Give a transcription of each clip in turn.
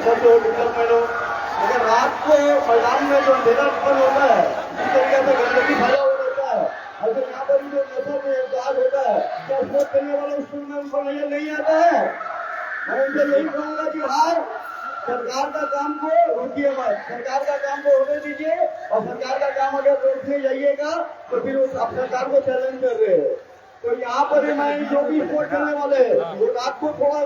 सब जो डेवलपमेंट हो, मगर रात को मैदान में जो अंधेरा उत्पन्न होता है, इस तरीके से गंदगी फैला हुआ रहता है, और फिर यहाँ पर जो नशा में इजाज होता है, क्या स्पोर्ट करने वाले स्कूल में उनको नजर नहीं आता है? मैं उनसे यही कहूंगा कि भाई सरकार का काम को रोकिए मत, सरकार का काम को होने दीजिए, और सरकार का काम अगर रोकने जाइएगा तो फिर आप सरकार को चैलेंज कर रहे हैं। तो यहाँ पर मैं जो भी स्पोर्ट करने वाले वो रात को थोड़ा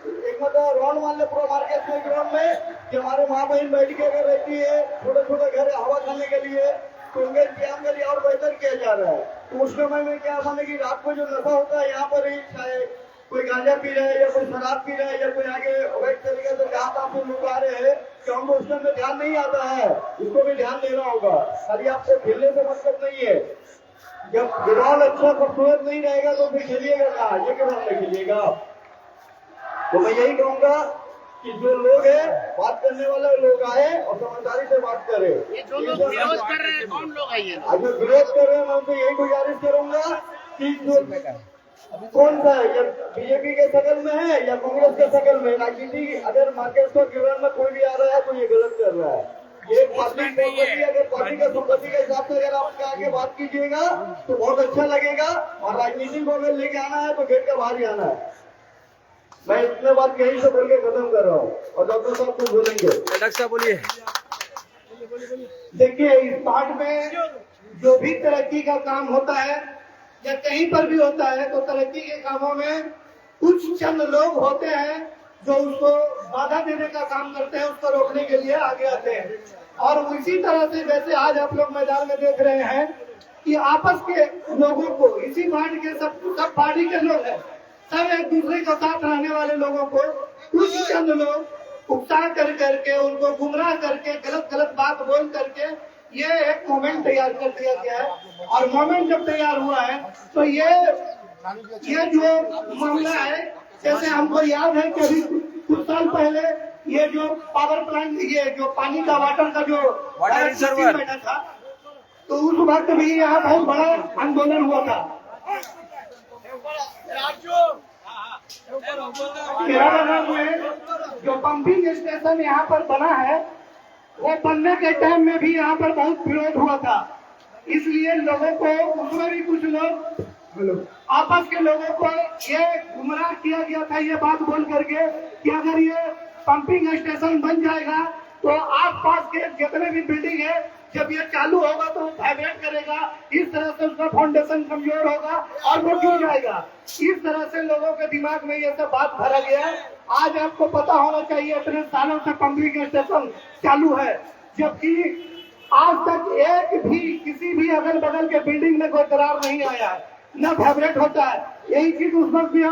एक मतलब राउंड मान ले पूरा मार्केट में ग्राउंड में कि हमारे माँ बहन बैठ के अगर रहती है छोटे छोटे घर हवा खाने के लिए, तो उनके इंतजाम के लिए और बेहतर किया जा रहा है। तो उस समय में क्या माने कि रात को जो नशा होता है यहाँ पर ही, चाहे कोई गांजा पी रहे हैं या कोई शराब पी रहे हैं या कोई आगे अवैध तरीके से जहाँ तहाँ से लोग आ रहे हैं, कि हमको उस समय ध्यान नहीं आता है, इसको भी ध्यान देना होगा। खाली आपको खेलने से मतलब नहीं है, जब ग्राउंड अच्छा खूबसूरत नहीं रहेगा तो फिर खेलिएगा कहाँ, ये ग्राउंड में खेलिएगा। तो मैं यही कहूंगा कि जो लोग हैं बात करने वाले लोग आए और समझदारी से बात करें। ये जो लोग विरोध कर रहे हैं कौन लोग आइए? अगर विरोध कर रहे हैं मैं उनसे यही गुजारिश करूंगा कि जो कौन सा है, या बीजेपी के शकल में है या कांग्रेस के शकल में, राजनीति अगर मार्केट को गिरन में कोई भी आ रहा है तो ये गलत कर रहा है। ये पार्टी संपत्ति, अगर पार्टी का संपत्ति के हिसाब से अगर आप आगे बात कीजिएगा तो बहुत अच्छा लगेगा, और राजनीति को अगर लेके आना है तो गेट का बाहर ही आना है। मैं इतने बात यही से बोल के खत्म कर रहा हूँ, और डॉक्टर साहब कुछ बोलेंगे। डॉक्टर साहब बोलिए। देखिए, इस पार्ट में जो भी तरक्की का काम होता है या कहीं पर भी होता है, तो तरक्की के कामों में कुछ चंद लोग होते हैं जो उसको बाधा देने का काम करते हैं, उसको रोकने के लिए आगे आते हैं। और उसी तरह से जैसे आज आप लोग मैदान में देख रहे हैं कि आपस के लोगों को, इसी पार्टी के सब पार्टी के लोग हैं, सब एक दूसरे के साथ रहने वाले लोगों को कुछ चंद लोग उकसा कर करके, उनको गुमराह करके, गलत गलत बात बोल करके ये एक मोमेंट तैयार कर दिया गया है। और मोमेंट जब तैयार हुआ है तो ये जो मामला है, जैसे हमको याद है कि अभी कुछ साल पहले ये जो पावर प्लांट, ये जो पानी का वाटर का जो बैठा था, तो उस वक्त भी यहाँ बहुत बड़ा आंदोलन हुआ था। केरालागंज में जो पंपिंग स्टेशन यहाँ पर बना है, वो बनने के टाइम में भी यहाँ पर बहुत विरोध हुआ था। इसलिए लोगों को, उसमें भी कुछ लोग आपस के लोगों को ये गुमराह किया गया था, ये बात बोल करके कि अगर ये पंपिंग स्टेशन बन जाएगा तो आसपास के जितने भी बिल्डिंग है, जब ये चालू होगा तो वाइब्रेट करेगा, इस तरह से उसका फाउंडेशन कमजोर होगा और वो गिर जाएगा। इस तरह से लोगों के दिमाग में ये सब बात भरा गया। आज आपको पता होना चाहिए, इतने सालों से पंपिंग स्टेशन चालू है, जबकि आज तक एक भी किसी भी अगल बगल के बिल्डिंग में कोई दरार नहीं आया है, न वाइब्रेट होता है। यही चीज उस वक्त भी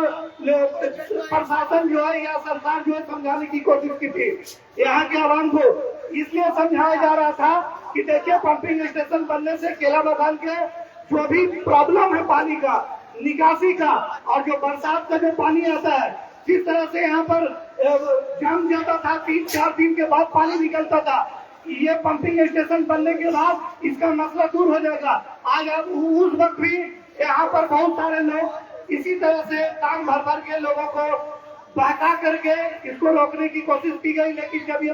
प्रशासन जो है या सरकार जो है समझाने की कोशिश की थी यहाँ के आवाम को। इसलिए समझाया जा रहा था कि देखिए, पंपिंग स्टेशन बनने से केला बागान के जो भी प्रॉब्लम है पानी का, निकासी का, और जो बरसात का जो पानी आता है, जिस तरह से यहाँ पर जम जाता था, 3-4 दिन के बाद पानी निकलता था, ये पंपिंग स्टेशन बनने के बाद इसका मसला दूर हो जाएगा। आज आप उस वक्त भी यहाँ पर बहुत सारे लोग इसी तरह से काम भर भर के लोगों को बहका करके इसको रोकने की कोशिश की गई, लेकिन जब ये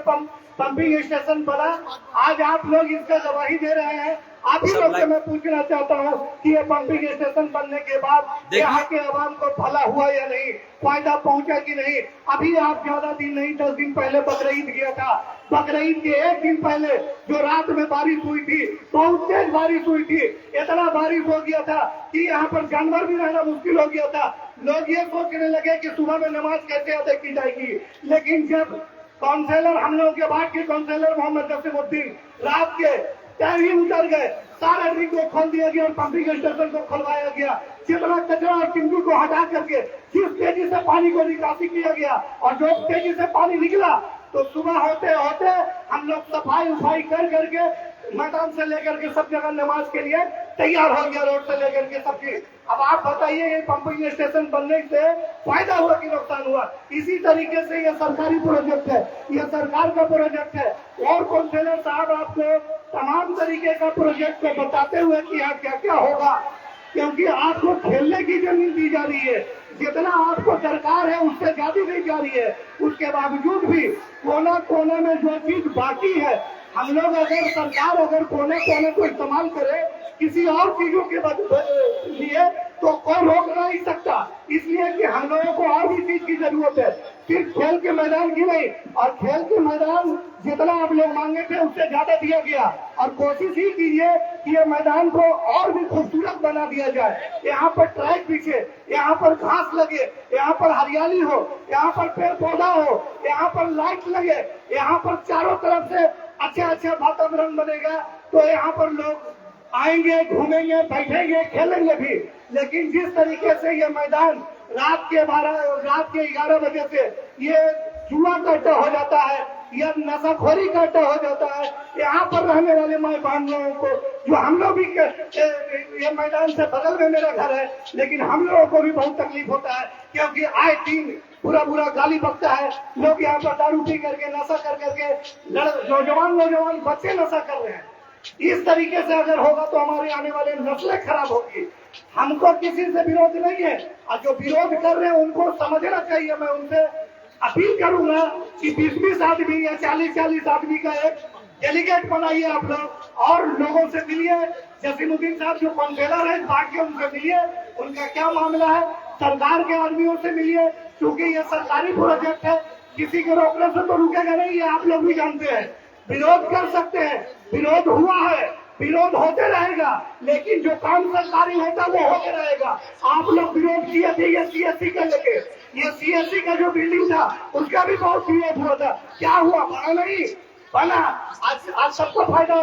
पंपिंग स्टेशन बना, आज आप लोग इसका गवाही दे रहे हैं। आप ही लोग से मैं पूछना चाहता हूँ कि ये पंपिंग स्टेशन बनने के बाद यहाँ के आवाम को भला हुआ या नहीं, फायदा पहुँचा कि नहीं। अभी आप ज्यादा दिन नहीं, 10 दिन पहले बकरीद गया था, बकरीद के 1 दिन पहले जो रात में बारिश हुई थी, बहुत तेज बारिश हुई थी, इतना बारिश हो गया था कि यहाँ पर जानवर भी रहना मुश्किल हो गया था। लोग ये सोचने लगे कि सुबह में नमाज कैसे अदा की जाएगी, लेकिन जब काउंसिलर, हम लोगों के बाद के काउंसिलर मोहम्मद नसीमुद्दीन रात के टाइम ही उतर गए, सारे रिंग को खोल दिया गया और पंपिंग स्टेशन को खुलवाया गया। जितना कचरा और चिंटू को हटा करके जिस तेजी से पानी को निकासी किया गया, और जो तेजी से पानी निकला, तो सुबह होते होते हम लोग सफाई उफाई कर करके मैदान से लेकर के सब जगह नमाज के लिए तैयार हो गया, रोड से लेकर के सब चीज। अब आप बताइए, ये पंपिंग स्टेशन बनने से फायदा हुआ कि नुकसान हुआ? इसी तरीके से ये सरकारी प्रोजेक्ट है, ये सरकार का प्रोजेक्ट है। और काउंसिलर साहब आपको तमाम तरीके का प्रोजेक्ट को बताते हुए कि यहाँ क्या क्या होगा, क्योंकि आपको खेलने की जमीन दी जा रही है, जितना आपको दरकार है उससे ज्यादा दी जा रही है। उसके बावजूद भी कोना कोने में जो चीज बाकी है, हम लोग अगर सरकार अगर कोने कोने को इस्तेमाल करे किसी और चीजों के लिए तो कोई रोक नहीं सकता। इसलिए कि हम लोगों को और भी चीज की जरूरत है, सिर्फ खेल के मैदान की नहीं। और खेल के मैदान जितना आप लोग मांगे थे उससे ज्यादा दिया गया, और कोशिश ही कीजिए कि ये मैदान को और भी खूबसूरत बना दिया जाए। यहाँ पर ट्रैक पीछे, यहाँ पर घास लगे, यहाँ पर हरियाली हो, यहाँ पर पेड़ पौधा हो, यहाँ पर लाइट लगे, यहाँ पर चारों तरफ से अच्छा वातावरण बनेगा, तो यहाँ पर लोग आएंगे, घूमेंगे, बैठेंगे, खेलेंगे भी। लेकिन जिस तरीके से ये मैदान रात के 11 बजे से ये जुआ का अड्डा हो जाता है, यह नशाखोरी का अड्डा हो जाता है, यहाँ पर रहने वाले माँ बहन लोगों को, जो हम लोग भी ये मैदान से बगल में मेरा घर है, लेकिन हम लोगों को भी बहुत तकलीफ होता है, क्योंकि आए दिन पूरा गाली बकता है। लोग यहाँ पर दारू पी करके, नशा कर करके नौजवान बच्चे नशा कर रहे हैं। इस तरीके से अगर होगा तो हमारे आने वाले नस्लें खराब होगी। हमको किसी से विरोध नहीं है, और जो विरोध कर रहे हैं उनको समझना चाहिए। मैं उनसे अपील करूंगा कि 20-20 आदमी या 40-40 आदमी का एक डेलीगेट बनाइए आप लोग, और लोगों से मिलिए। जसीमुद्दीन साहब जो काउंसिलर है बाकी उनसे मिलिए, उनका क्या मामला है, सरकार के आदमियों से मिलिए, क्योंकि ये सरकारी प्रोजेक्ट है, किसी के रोकने से तो रुकेगा नहीं, ये आप लोग भी जानते हैं। विरोध कर सकते हैं, विरोध हुआ है, विरोध होते रहेगा, लेकिन जो काम सरकारी होता है वो होते रहेगा। आप लोग विरोध किए थे ये CSC का लेके, ये CSC का जो बिल्डिंग था उसका भी बहुत विरोध हुआ था, क्या हुआ, बना नहीं बना। आज सबको फायदा,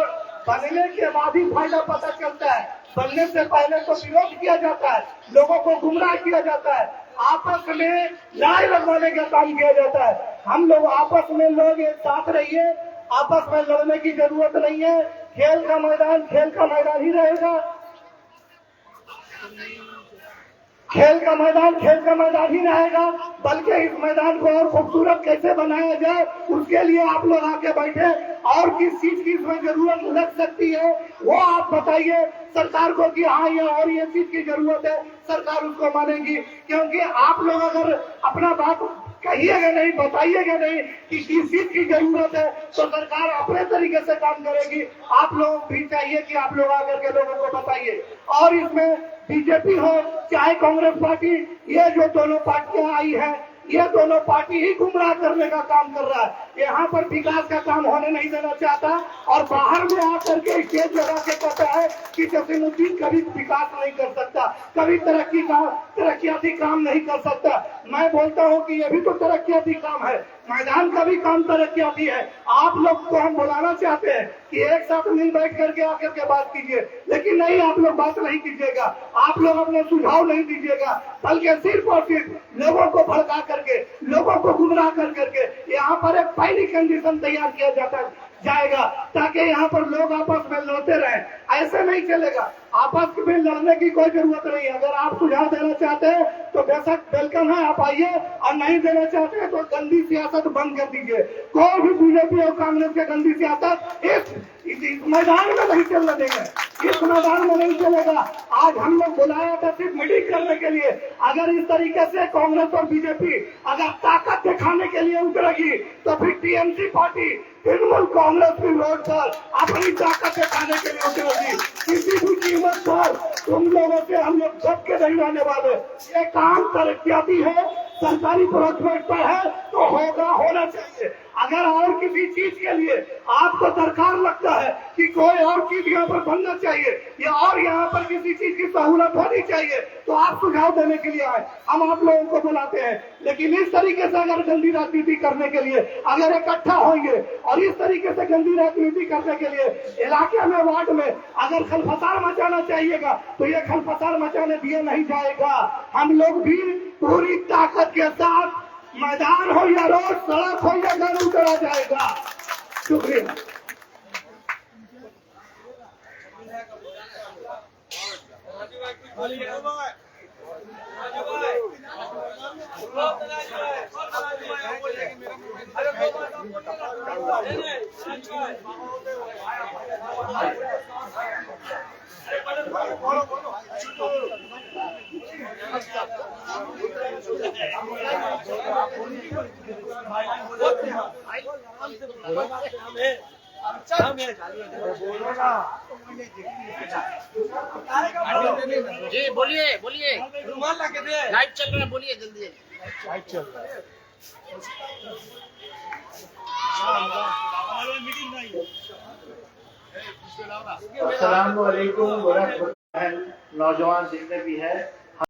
बनने के बाद ही फायदा पता चलता है, बनने से पहले तो विरोध किया जाता है, लोगों को गुमराह किया जाता है, आपस में लड़ाई लगवाने का काम किया जाता है। हम लोग आपस में लोग एक साथ रहिए, आपस में लड़ने की जरूरत नहीं है। खेल का मैदान ही रहेगा, खेल का मैदान ही रहेगा। बल्कि इस मैदान को और खूबसूरत कैसे बनाया जाए उसके लिए आप लोग आके बैठे, और किस चीज की इसमें जरूरत लग सकती है वो आप बताइए सरकार को कि हाँ ये और ये चीज की जरूरत है, सरकार उसको मानेगी। क्योंकि आप लोग अगर अपना बात कहिएगा नहीं, बताइएगा नहीं कि किस चीज की जरूरत है, तो सरकार अपने तरीके से काम करेगी। आप लोग भी चाहिए कि आप लोग आकर के लोगों को बताइए। और इसमें बीजेपी हो चाहे कांग्रेस पार्टी, ये जो दोनों पार्टियां आई है, ये दोनों पार्टी ही गुमराह करने का काम कर रहा है। यहाँ पर विकास का काम होने नहीं देना चाहता, और बाहर में आकर के स्टेज लगा के कहता है कि जसीमुद्दीन कभी विकास नहीं कर सकता, कभी तरक्याती काम नहीं कर सकता। मैं बोलता हूँ कि ये भी तो तरक्याती काम है, मैदान का भी काम तरक्याती है। आप लोग को हम बुलाना चाहते हैं कि एक साथ मिल बैठ करके आकर के बात कीजिए, लेकिन नहीं, आप लोग बात नहीं कीजिएगा, आप लोग अपने सुझाव नहीं दीजिएगा, बल्कि सिर्फ और सिर्फ लोगों को भड़का करके, लोगों को गुमराह कर करके यहाँ पर एक पहली कंडीशन तैयार किया जाएगा ताकि यहाँ पर लोग आपस में लड़ते रहे। ऐसे नहीं चलेगा, आपस में लड़ने की कोई जरूरत नहीं है। अगर आप सुझाव देना चाहते हैं तो बेशक वेलकम है, आप आइए, और नहीं देना चाहते हैं तो गंदी सियासत बंद कर दीजिए। कोई भी बीजेपी और कांग्रेस की गंदी सियासत इस मैदान में नहीं चलने देंगे, इस मैदान में नहीं चलेगा। आज हम लोग बुलाया था सिर्फ मीटिंग करने के लिए। अगर इस तरीके से कांग्रेस और बीजेपी अगर ताकत दिखाने के लिए उतरेगी तो फिर TMC पार्टी, तृणमूल कांग्रेस भी रोड पर अपनी ताकत दिखाने के लिए उतरेगी। किसी भी कीमत पर तुम लोगों से हम लोग दब के नहीं रहने वाले। ये काम तरक्याती है, सरकारी प्रोजेक्ट पर है तो होना चाहिए। अगर और किसी चीज के लिए आपको दरकार लगता है कि कोई और चीज यहाँ पर बनना चाहिए या और यहाँ पर किसी चीज की सहूलत होनी चाहिए, तो आप सुझाव देने के लिए आए, हम आप लोगों को बुलाते हैं। लेकिन इस तरीके से अगर गंदी राजनीति करने के लिए अगर इकट्ठा होंगे और इस तरीके से गंदी राजनीति करने के लिए इलाके में, वार्ड में अगर खलफसार मचाना चाहिएगा तो ये खलफसार मचाने दिया नहीं जाएगा। हम लोग भी पूरी ताकत के साथ मैदान हो या रोड, सड़क हो या घर उतरा जाएगा। शुक्रिया। जी बोलिए बोलिए, लाइव चल रहा है, बोलिए जल्दी। अस्सलाम वालेकुम, नौजवान जितने भी है